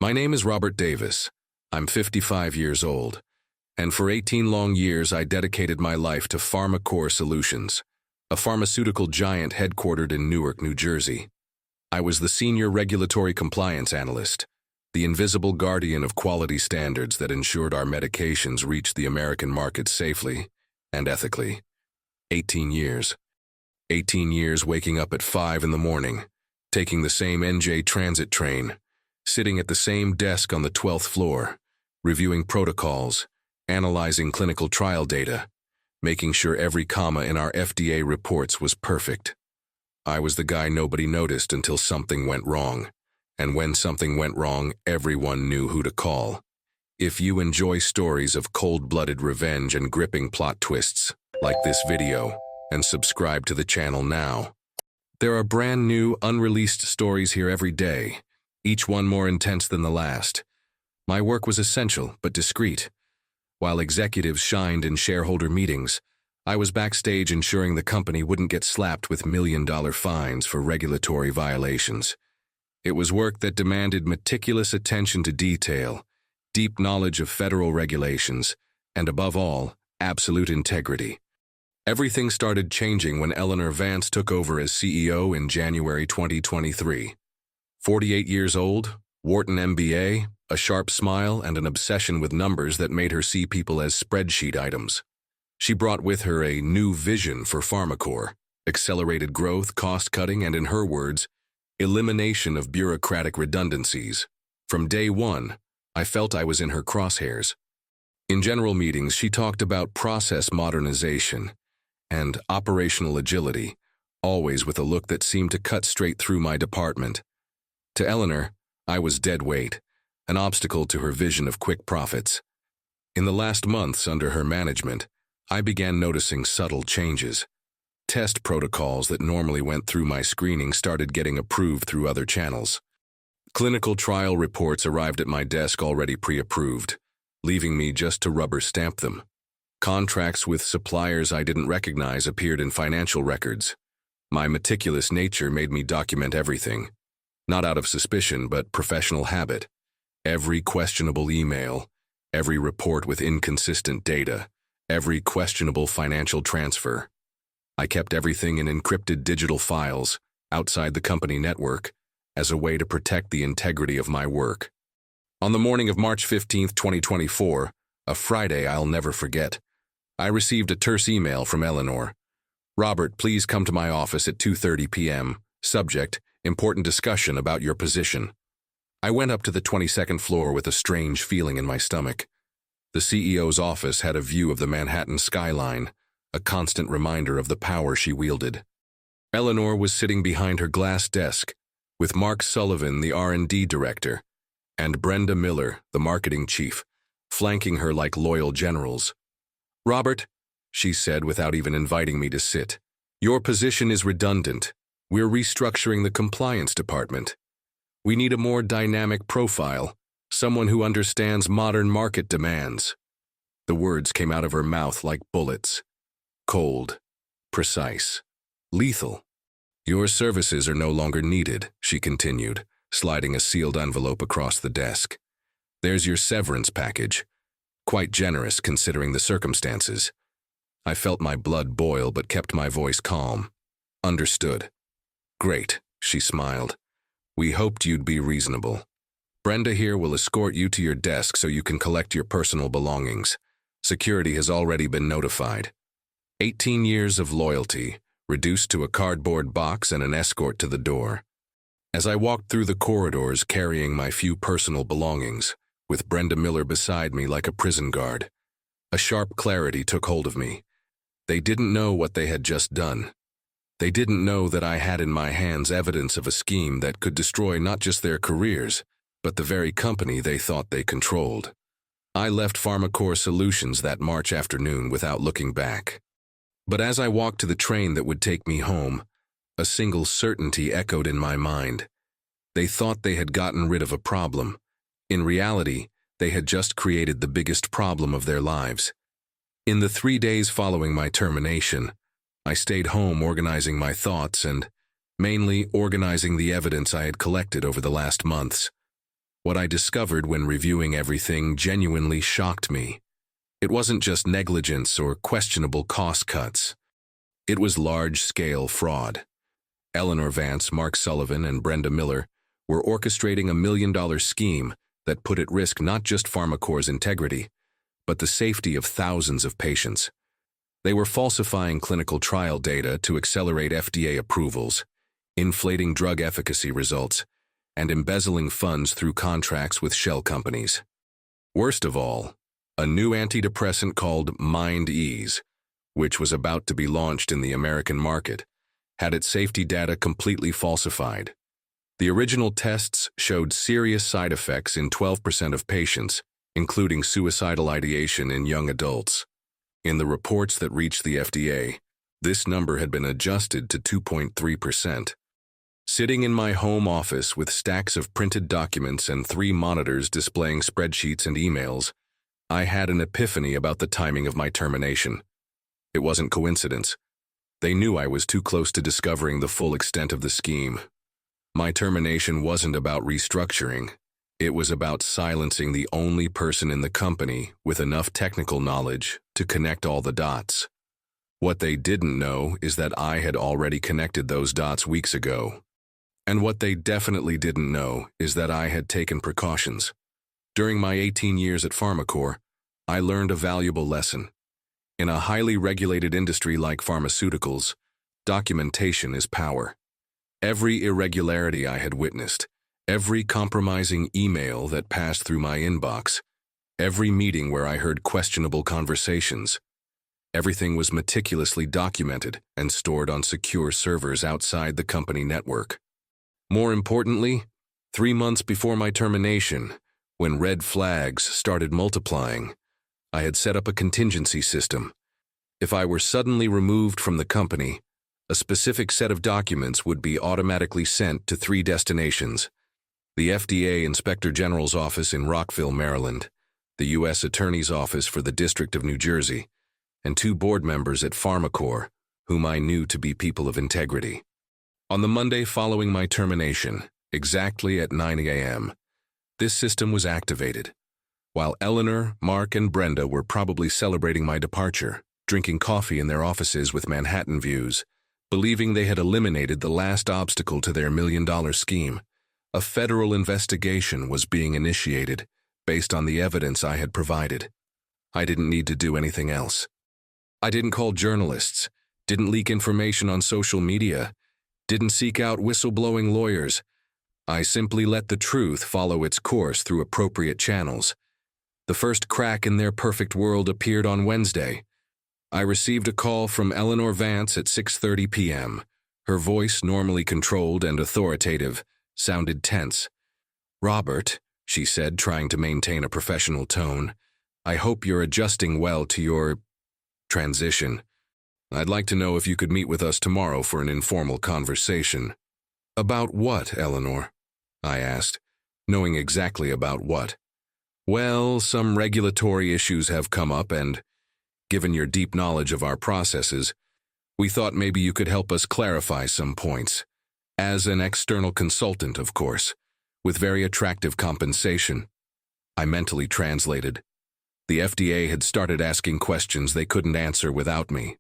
My name is Robert Davis. I'm 55 years old, and for 18 long years I dedicated my life to PharmaCore Solutions, a pharmaceutical giant headquartered in Newark, New Jersey. I was the senior regulatory compliance analyst, the invisible guardian of quality standards that ensured our medications reached the American market safely and ethically. 18 years. 18 years waking up at 5 in the morning, taking the same NJ transit train, sitting at the same desk on the 12th floor, reviewing protocols, analyzing clinical trial data, making sure every comma in our FDA reports was perfect. I was the guy nobody noticed until something went wrong. And when something went wrong, everyone knew who to call. If you enjoy stories of cold-blooded revenge and gripping plot twists, like this video, and subscribe to the channel now. There are brand new, unreleased stories here every day, each one more intense than the last. My work was essential but discreet. While executives shined in shareholder meetings, I was backstage ensuring the company wouldn't get slapped with million-dollar fines for regulatory violations. It was work that demanded meticulous attention to detail, deep knowledge of federal regulations, and above all, absolute integrity. Everything started changing when Eleanor Vance took over as CEO in January 2023. 48 years old, Wharton MBA, a sharp smile, and an obsession with numbers that made her see people as spreadsheet items. She brought with her a new vision for PharmaCore, accelerated growth, cost-cutting, and in her words, elimination of bureaucratic redundancies. From day one, I felt I was in her crosshairs. In general meetings, she talked about process modernization and operational agility, always with a look that seemed to cut straight through my department. To Eleanor, I was dead weight, an obstacle to her vision of quick profits. In the last months under her management, I began noticing subtle changes. Test protocols that normally went through my screening started getting approved through other channels. Clinical trial reports arrived at my desk already pre-approved, leaving me just to rubber stamp them. Contracts with suppliers I didn't recognize appeared in financial records. My meticulous nature made me document everything. Not out of suspicion, but professional habit. Every questionable email, every report with inconsistent data, every questionable financial transfer. I kept everything in encrypted digital files, outside the company network, as a way to protect the integrity of my work. On the morning of March 15, 2024, a Friday I'll never forget, I received a terse email from Eleanor. "Robert, please come to my office at 2:30 p.m. Subject, important discussion about your position." I went up to the 22nd floor with a strange feeling in my stomach. The CEO's office had a view of the Manhattan skyline, a constant reminder of the power she wielded. Eleanor was sitting behind her glass desk, with Mark Sullivan, the R&D director, and Brenda Miller, the marketing chief, flanking her like loyal generals. "Robert," she said without even inviting me to sit, "your position is redundant. We're restructuring the compliance department. We need a more dynamic profile, someone who understands modern market demands." The words came out of her mouth like bullets. Cold, precise, lethal. "Your services are no longer needed," she continued, sliding a sealed envelope across the desk. "There's your severance package. Quite generous considering the circumstances." I felt my blood boil but kept my voice calm. "Understood." "Great," she smiled. "We hoped you'd be reasonable. Brenda here will escort you to your desk so you can collect your personal belongings. Security has already been notified." 18 years of loyalty, reduced to a cardboard box and an escort to the door. As I walked through the corridors carrying my few personal belongings, with Brenda Miller beside me like a prison guard, a sharp clarity took hold of me. They didn't know what they had just done. They didn't know that I had in my hands evidence of a scheme that could destroy not just their careers, but the very company they thought they controlled. I left PharmaCore Solutions that March afternoon without looking back. But as I walked to the train that would take me home, a single certainty echoed in my mind. They thought they had gotten rid of a problem. In reality, they had just created the biggest problem of their lives. In the 3 days following my termination, I stayed home organizing my thoughts and, mainly, organizing the evidence I had collected over the last months. What I discovered when reviewing everything genuinely shocked me. It wasn't just negligence or questionable cost cuts. It was large-scale fraud. Eleanor Vance, Mark Sullivan, and Brenda Miller were orchestrating a million-dollar scheme that put at risk not just PharmaCore's integrity, but the safety of thousands of patients. They were falsifying clinical trial data to accelerate FDA approvals, inflating drug efficacy results, and embezzling funds through contracts with shell companies. Worst of all, a new antidepressant called Mind Ease, which was about to be launched in the American market, had its safety data completely falsified. The original tests showed serious side effects in 12% of patients, including suicidal ideation in young adults. In the reports that reached the FDA, this number had been adjusted to 2.3%. Sitting in my home office with stacks of printed documents and 3 monitors displaying spreadsheets and emails, I had an epiphany about the timing of my termination. It wasn't coincidence. They knew I was too close to discovering the full extent of the scheme. My termination wasn't about restructuring. It was about silencing the only person in the company with enough technical knowledge to connect all the dots. What they didn't know is that I had already connected those dots weeks ago. And what they definitely didn't know is that I had taken precautions. During my 18 years at PharmaCore, I learned a valuable lesson. In a highly regulated industry like pharmaceuticals, documentation is power. Every irregularity I had witnessed, every compromising email that passed through my inbox, every meeting where I heard questionable conversations, everything was meticulously documented and stored on secure servers outside the company network. More importantly, 3 months before my termination, when red flags started multiplying, I had set up a contingency system. If I were suddenly removed from the company, a specific set of documents would be automatically sent to 3 destinations: the FDA Inspector General's office in Rockville, Maryland, the U.S. Attorney's Office for the District of New Jersey, and 2 board members at PharmaCore, whom I knew to be people of integrity. On the Monday following my termination, exactly at 9 a.m., this system was activated. While Eleanor, Mark, and Brenda were probably celebrating my departure, drinking coffee in their offices with Manhattan views, believing they had eliminated the last obstacle to their million-dollar scheme, a federal investigation was being initiated based on the evidence I had provided. I didn't need to do anything else. I didn't call journalists, didn't leak information on social media, didn't seek out whistleblowing lawyers. I simply let the truth follow its course through appropriate channels. The first crack in their perfect world appeared on Wednesday. I received a call from Eleanor Vance at 6:30 p.m. Her voice, normally controlled and authoritative, sounded tense. "Robert," she said, trying to maintain a professional tone, "I hope you're adjusting well to your transition. I'd like to know if you could meet with us tomorrow for an informal conversation." "About what, Eleanor?" I asked, knowing exactly about what. "Well, some regulatory issues have come up and, given your deep knowledge of our processes, we thought maybe you could help us clarify some points. As an external consultant, of course, with very attractive compensation." I mentally translated. The FDA had started asking questions they couldn't answer without me.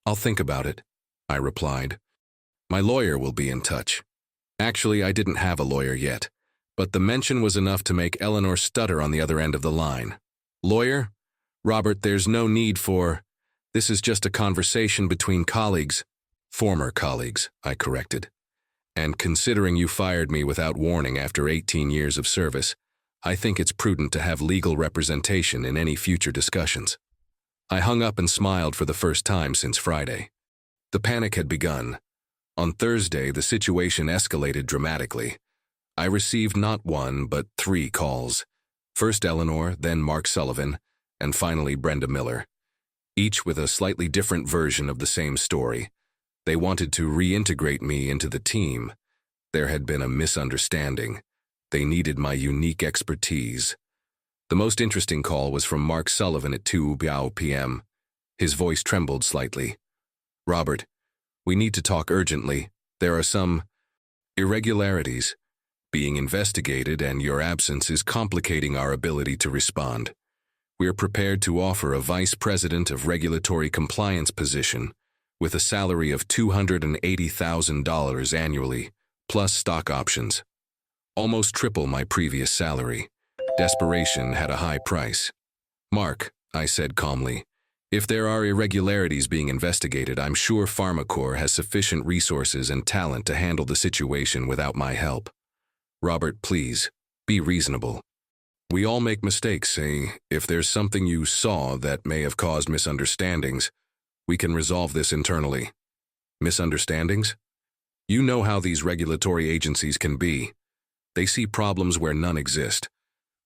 "I'll think about it," I replied. "My lawyer will be in touch." Actually, I didn't have a lawyer yet, but the mention was enough to make Eleanor stutter on the other end of the line. "Lawyer? Robert, there's no need for... This is just a conversation between colleagues." "Former colleagues," I corrected. "And considering you fired me without warning after 18 years of service, I think it's prudent to have legal representation in any future discussions." I hung up and smiled for the first time since Friday. The panic had begun. On Thursday, the situation escalated dramatically. I received not 1, but 3 calls. First Eleanor, then Mark Sullivan, and finally Brenda Miller. Each with a slightly different version of the same story. They wanted to reintegrate me into the team. There had been a misunderstanding. They needed my unique expertise. The most interesting call was from Mark Sullivan at 2 p.m. His voice trembled slightly. "Robert, we need to talk urgently. There are some irregularities. being investigated, and your absence is complicating our ability to respond. We are prepared to offer a Vice President of Regulatory Compliance position with a salary of $280,000 annually, plus stock options. Almost triple my previous salary. Desperation had a high price. Mark, I said calmly, if there are irregularities being investigated, I'm sure PharmaCorp has sufficient resources and talent to handle the situation without my help. Robert, please, be reasonable. We all make mistakes, if there's something you saw that may have caused misunderstandings, we can resolve this internally. Misunderstandings? You know how these regulatory agencies can be. They see problems where none exist.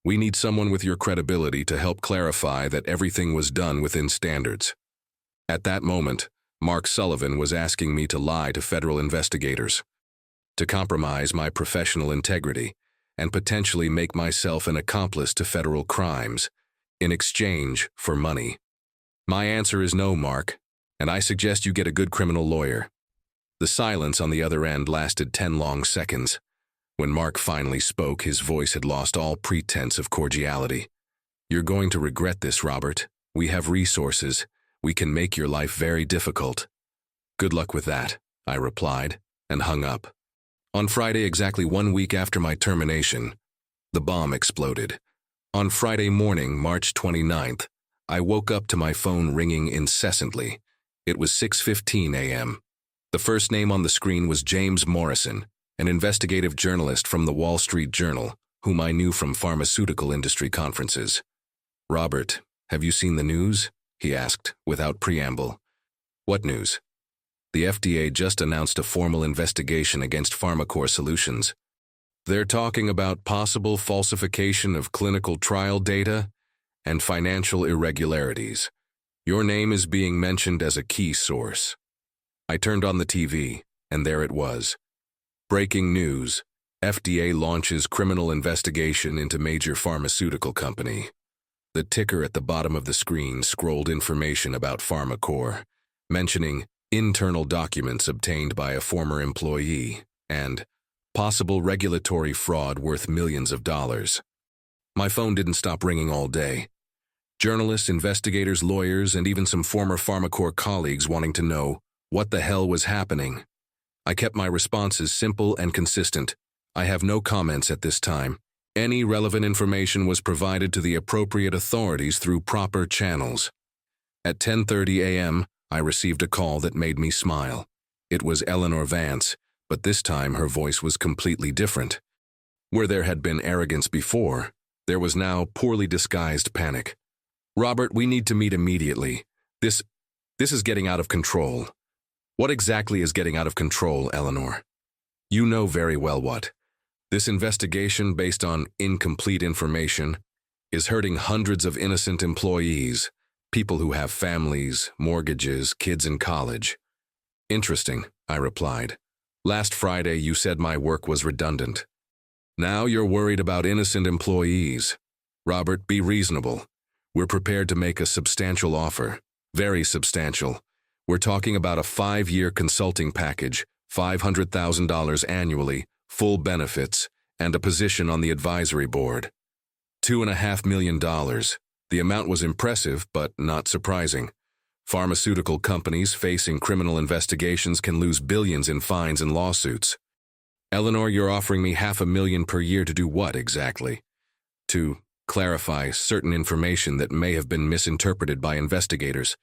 We need someone with your credibility to help clarify that everything was done within standards. At that moment, Mark Sullivan was asking me to lie to federal investigators, to compromise my professional integrity, and potentially make myself an accomplice to federal crimes, in exchange for money. My answer is no, Mark, and I suggest you get a good criminal lawyer. The silence on the other end lasted 10 long seconds. When Mark finally spoke, his voice had lost all pretense of cordiality. You're going to regret this, Robert. We have resources. We can make your life very difficult. Good luck with that, I replied, and hung up. On Friday, exactly 1 week after my termination, the bomb exploded. On Friday morning, March 29th, I woke up to my phone ringing incessantly. It was 6:15 a.m. The first name on the screen was James Morrison, an investigative journalist from the Wall Street Journal, whom I knew from pharmaceutical industry conferences. Robert, have you seen the news? He asked, without preamble. What news? The FDA just announced a formal investigation against PharmaCorp Solutions. They're talking about possible falsification of clinical trial data and financial irregularities. Your name is being mentioned as a key source. I turned on the TV, and there it was. Breaking news: FDA launches criminal investigation into major pharmaceutical company. The ticker at the bottom of the screen scrolled information about PharmaCorp, mentioning internal documents obtained by a former employee and possible regulatory fraud worth millions of dollars. My phone didn't stop ringing all day. Journalists, investigators, lawyers, and even some former PharmaCorp colleagues wanting to know what the hell was happening. I kept my responses simple and consistent. I have no comments at this time. Any relevant information was provided to the appropriate authorities through proper channels. At 10:30 a.m., I received a call that made me smile. It was Eleanor Vance, but this time her voice was completely different. Where there had been arrogance before, there was now poorly disguised panic. Robert, we need to meet immediately. This is getting out of control. What exactly is getting out of control, Eleanor? You know very well what. This investigation, based on incomplete information, is hurting hundreds of innocent employees, people who have families, mortgages, kids in college. Interesting, I replied. Last Friday you said my work was redundant. Now you're worried about innocent employees. Robert, be reasonable. We're prepared to make a substantial offer. Very substantial. We're talking about a 5-year consulting package, $500,000 annually, full benefits, and a position on the advisory board. $2.5 million. The amount was impressive, but not surprising. Pharmaceutical companies facing criminal investigations can lose billions in fines and lawsuits. Eleanor, you're offering me $500,000 per year to do what exactly? To clarify certain information that may have been misinterpreted by investigators.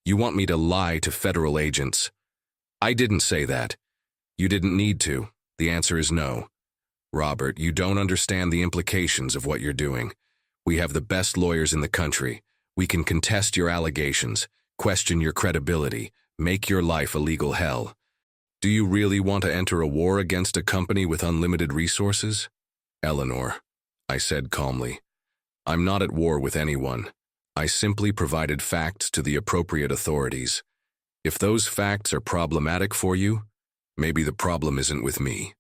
You want me to lie to federal agents. I didn't say that. You didn't need to. The answer is no. Robert, you don't understand the implications of what you're doing. We have the best lawyers in the country. We can contest your allegations, question your credibility, make your life a legal hell. Do you really want to enter a war against a company with unlimited resources? Eleanor, I said calmly, I'm not at war with anyone. I simply provided facts to the appropriate authorities. If those facts are problematic for you, maybe the problem isn't with me.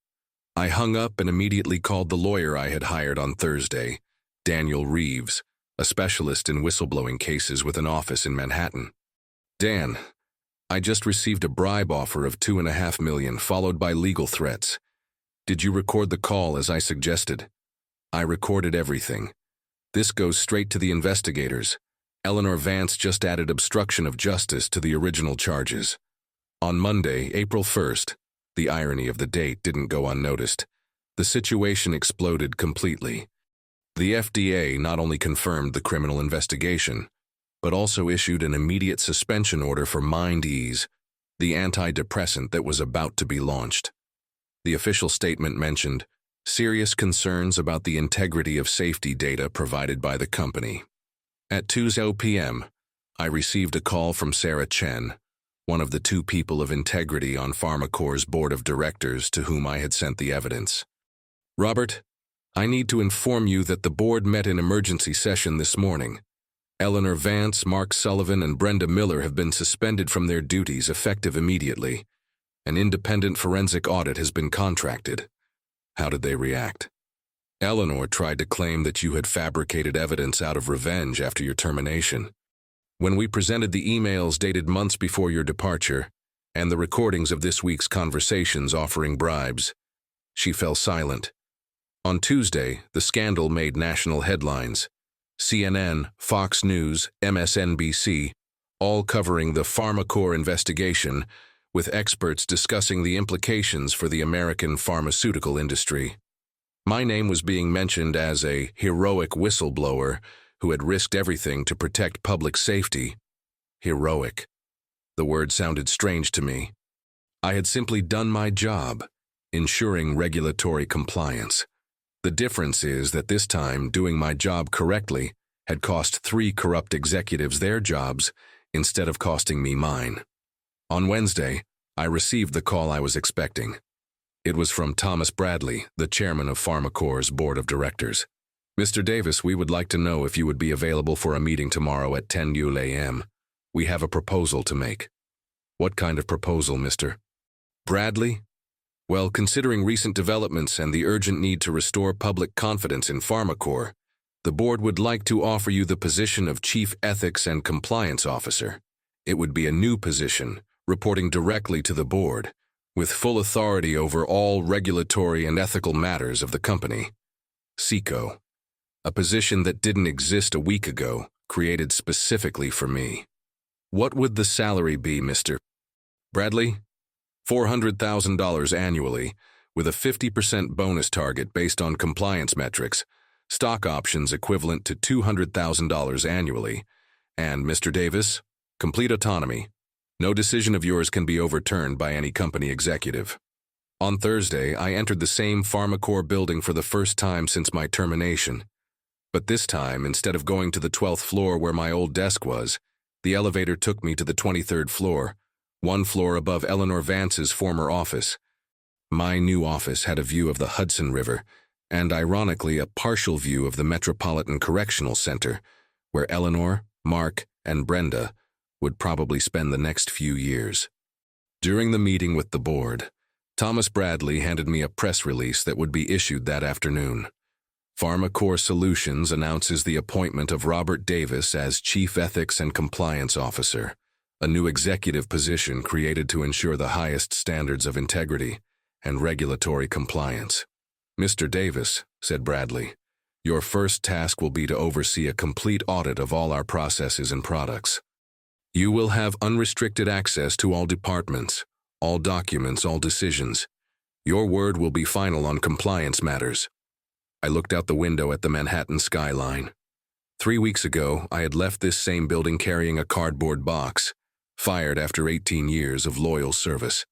I hung up and immediately called the lawyer I had hired on Thursday, Daniel Reeves, a specialist in whistleblowing cases with an office in Manhattan. Dan, I just received a bribe offer of $2.5 million followed by legal threats. Did you record the call as I suggested? I recorded everything. This goes straight to the investigators. Eleanor Vance just added obstruction of justice to the original charges. On Monday, April 1st, the irony of the date didn't go unnoticed, the situation exploded completely. The FDA not only confirmed the criminal investigation, but also issued an immediate suspension order for MindEase, the antidepressant that was about to be launched. The official statement mentioned serious concerns about the integrity of safety data provided by the company. At 2:00 p.m., I received a call from Sarah Chen, one of the two people of integrity on PharmaCore's board of directors to whom I had sent the evidence. Robert, I need to inform you that the board met in emergency session this morning. Eleanor Vance, Mark Sullivan, and Brenda Miller have been suspended from their duties effective immediately. An independent forensic audit has been contracted. How did they react? Eleanor tried to claim that you had fabricated evidence out of revenge after your termination. When we presented the emails dated months before your departure, and the recordings of this week's conversations offering bribes, she fell silent. On Tuesday, the scandal made national headlines. CNN, Fox News, MSNBC, all covering the PharmaCore investigation, with experts discussing the implications for the American pharmaceutical industry. My name was being mentioned as a heroic whistleblower who had risked everything to protect public safety. Heroic. The word sounded strange to me. I had simply done my job, ensuring regulatory compliance. The difference is that this time, doing my job correctly had cost 3 corrupt executives their jobs instead of costing me mine. On Wednesday, I received the call I was expecting. It was from Thomas Bradley, the chairman of PharmaCore's board of directors. Mr. Davis, we would like to know if you would be available for a meeting tomorrow at 10 a.m. We have a proposal to make. What kind of proposal, Mr. Bradley? Well, considering recent developments and the urgent need to restore public confidence in PharmaCore, the board would like to offer you the position of Chief Ethics and Compliance Officer. It would be a new position, reporting directly to the board, with full authority over all regulatory and ethical matters of the company. SECO. A position that didn't exist a week ago, created specifically for me. What would the salary be, Mr. Bradley? $400,000 annually, with a 50% bonus target based on compliance metrics, stock options equivalent to $200,000 annually, and, Mr. Davis, complete autonomy. No decision of yours can be overturned by any company executive. On Thursday, I entered the same PharmaCore building for the first time since my termination. But this time, instead of going to the 12th floor where my old desk was, the elevator took me to the 23rd floor, one floor above Eleanor Vance's former office. My new office had a view of the Hudson River, and ironically a partial view of the Metropolitan Correctional Center, where Eleanor, Mark, and Brenda would probably spend the next few years. During the meeting with the board, Thomas Bradley handed me a press release that would be issued that afternoon. PharmaCore Solutions announces the appointment of Robert Davis as Chief Ethics and Compliance Officer, a new executive position created to ensure the highest standards of integrity and regulatory compliance. Mr. Davis, said Bradley, your first task will be to oversee a complete audit of all our processes and products. You will have unrestricted access to all departments, all documents, all decisions. Your word will be final on compliance matters. I looked out the window at the Manhattan skyline. 3 weeks ago, I had left this same building carrying a cardboard box, fired after 18 years of loyal service.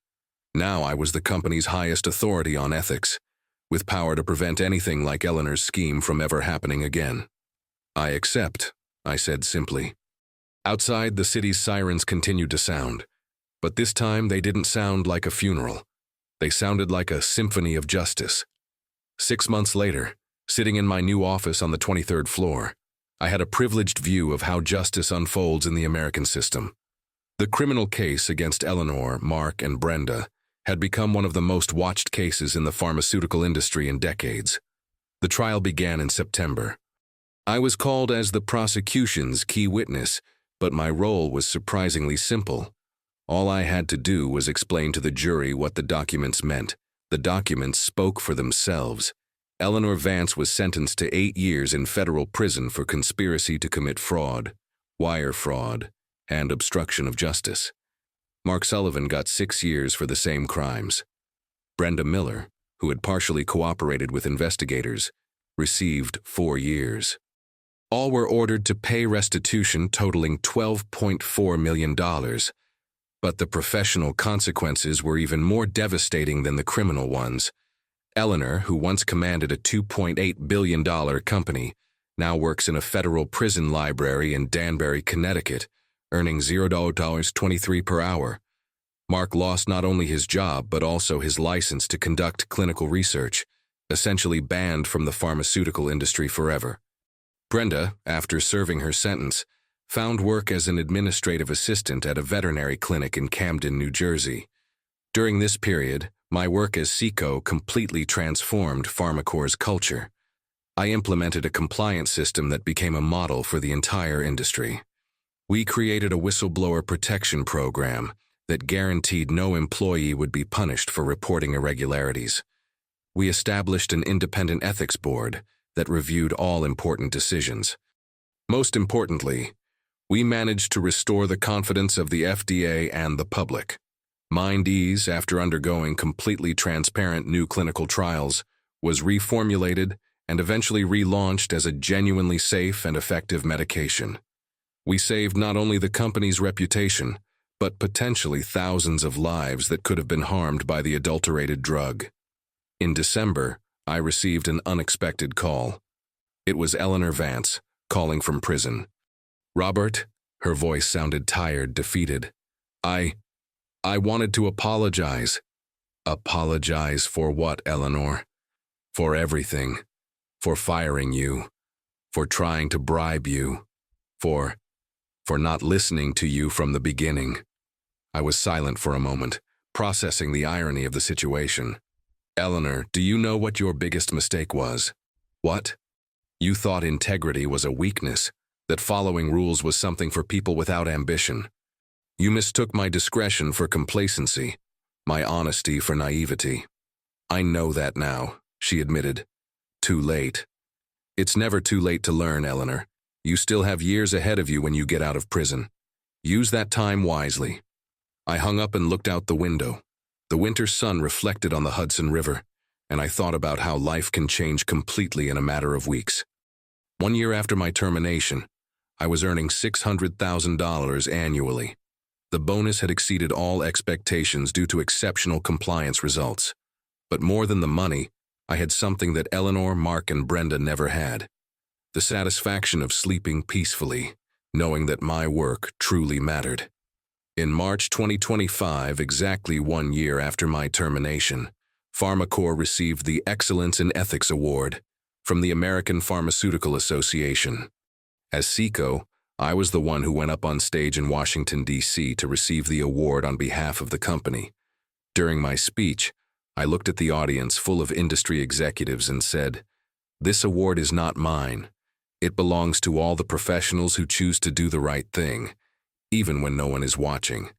Now I was the company's highest authority on ethics, with power to prevent anything like Eleanor's scheme from ever happening again. I accept, I said simply. Outside, the city's sirens continued to sound, but this time they didn't sound like a funeral. They sounded like a symphony of justice. 6 months later, sitting in my new office on the 23rd floor, I had a privileged view of how justice unfolds in the American system. The criminal case against Eleanor, Mark, and Brenda had become one of the most watched cases in the pharmaceutical industry in decades. The trial began in September. I was called as the prosecution's key witness, but my role was surprisingly simple. All I had to do was explain to the jury what the documents meant, The documents spoke for themselves. Eleanor Vance was sentenced to 8 years in federal prison for conspiracy to commit fraud, wire fraud, and obstruction of justice. Mark Sullivan got 6 years for the same crimes. Brenda Miller, who had partially cooperated with investigators, received 4 years. All were ordered to pay restitution totaling $12.4 million, but the professional consequences were even more devastating than the criminal ones. Eleanor, who once commanded a $2.8 billion company, now works in a federal prison library in Danbury, Connecticut, earning $0.23 per hour. Mark lost not only his job but also his license to conduct clinical research, essentially banned from the pharmaceutical industry forever. Brenda, after serving her sentence, found work as an administrative assistant at a veterinary clinic in Camden, New Jersey. During this period, my work as CICO completely transformed PharmaCorp's culture. I implemented a compliance system that became a model for the entire industry. We created a whistleblower protection program that guaranteed no employee would be punished for reporting irregularities. We established an independent ethics board that reviewed all important decisions. Most importantly, we managed to restore the confidence of the FDA and the public. MindEase, after undergoing completely transparent new clinical trials, was reformulated and eventually relaunched as a genuinely safe and effective medication. We saved not only the company's reputation, but potentially thousands of lives that could have been harmed by the adulterated drug. In December, I received an unexpected call. It was Eleanor Vance, calling from prison. "Robert," her voice sounded tired, defeated. I wanted to apologize." "Apologize for what, Eleanor?" "For everything. For firing you. For trying to bribe you. For not listening to you from the beginning." I was silent for a moment, processing the irony of the situation. "Eleanor, do you know what your biggest mistake was?" "What?" "You thought integrity was a weakness, that following rules was something for people without ambition. You mistook my discretion for complacency, my honesty for naivety." "I know that now," she admitted. "Too late." "It's never too late to learn, Eleanor. You still have years ahead of you when you get out of prison. Use that time wisely." I hung up and looked out the window. The winter sun reflected on the Hudson River, and I thought about how life can change completely in a matter of weeks. 1 year after my termination, I was earning $600,000 annually. The bonus had exceeded all expectations due to exceptional compliance results. But more than the money, I had something that Eleanor, Mark, and Brenda never had. The satisfaction of sleeping peacefully, knowing that my work truly mattered. In March 2025, exactly 1 year after my termination, PharmaCorp received the Excellence in Ethics Award from the American Pharmaceutical Association. As CICO, I was the one who went up on stage in Washington, D.C. to receive the award on behalf of the company. During my speech, I looked at the audience full of industry executives and said, "This award is not mine. It belongs to all the professionals who choose to do the right thing, even when no one is watching.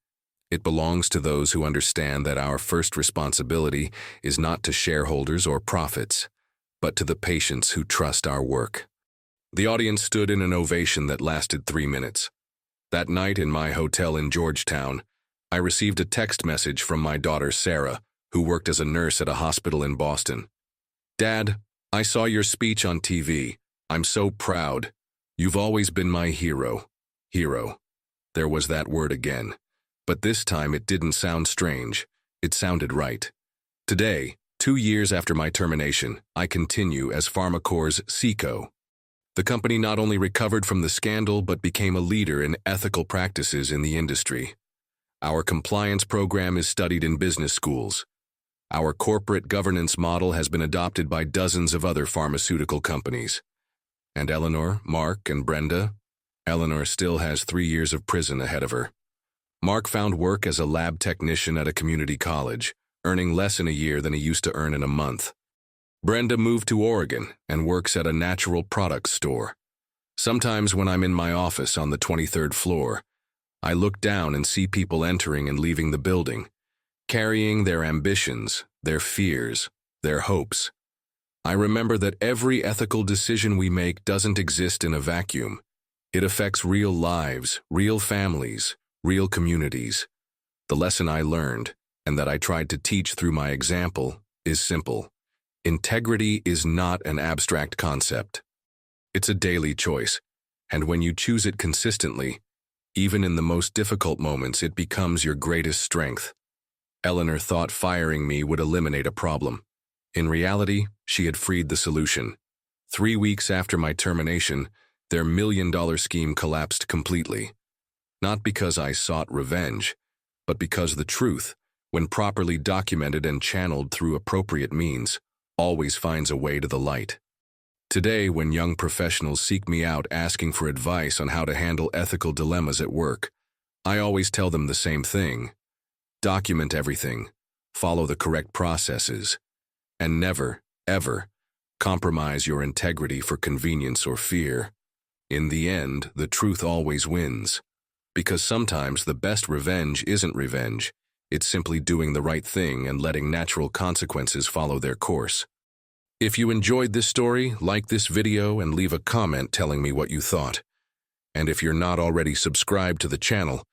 It belongs to those who understand that our first responsibility is not to shareholders or profits, but to the patients who trust our work." The audience stood in an ovation that lasted 3 minutes. That night in my hotel in Georgetown, I received a text message from my daughter Sarah, who worked as a nurse at a hospital in Boston. "Dad, I saw your speech on TV. I'm so proud. You've always been my hero." Hero. There was that word again. But this time it didn't sound strange. It sounded right. Today, 2 years after my termination, I continue as PharmaCorp's CICO. The company not only recovered from the scandal but became a leader in ethical practices in the industry. Our compliance program is studied in business schools. Our corporate governance model has been adopted by dozens of other pharmaceutical companies. And Eleanor, Mark, and Brenda? Eleanor still has 3 years of prison ahead of her. Mark found work as a lab technician at a community college, earning less in a year than he used to earn in a month. Brenda moved to Oregon and works at a natural products store. Sometimes when I'm in my office on the 23rd floor, I look down and see people entering and leaving the building. carrying their ambitions, their fears, their hopes. I remember that every ethical decision we make doesn't exist in a vacuum. It affects real lives, real families, real communities. The lesson I learned, and that I tried to teach through my example, is simple. Integrity is not an abstract concept. It's a daily choice, and when you choose it consistently, even in the most difficult moments, it becomes your greatest strength. Eleanor thought firing me would eliminate a problem. In reality, she had freed the solution. 3 weeks after my termination, their million-dollar scheme collapsed completely. Not because I sought revenge, but because the truth, when properly documented and channeled through appropriate means, always finds a way to the light. Today, when young professionals seek me out asking for advice on how to handle ethical dilemmas at work, I always tell them the same thing. Document everything, follow the correct processes, and never, ever, compromise your integrity for convenience or fear. In the end, the truth always wins. Because sometimes the best revenge isn't revenge, it's simply doing the right thing and letting natural consequences follow their course. If you enjoyed this story, like this video and leave a comment telling me what you thought. And if you're not already subscribed to the channel,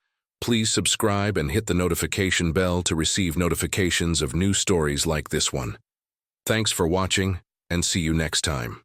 please subscribe and hit the notification bell to receive notifications of new stories like this one. Thanks for watching, and see you next time.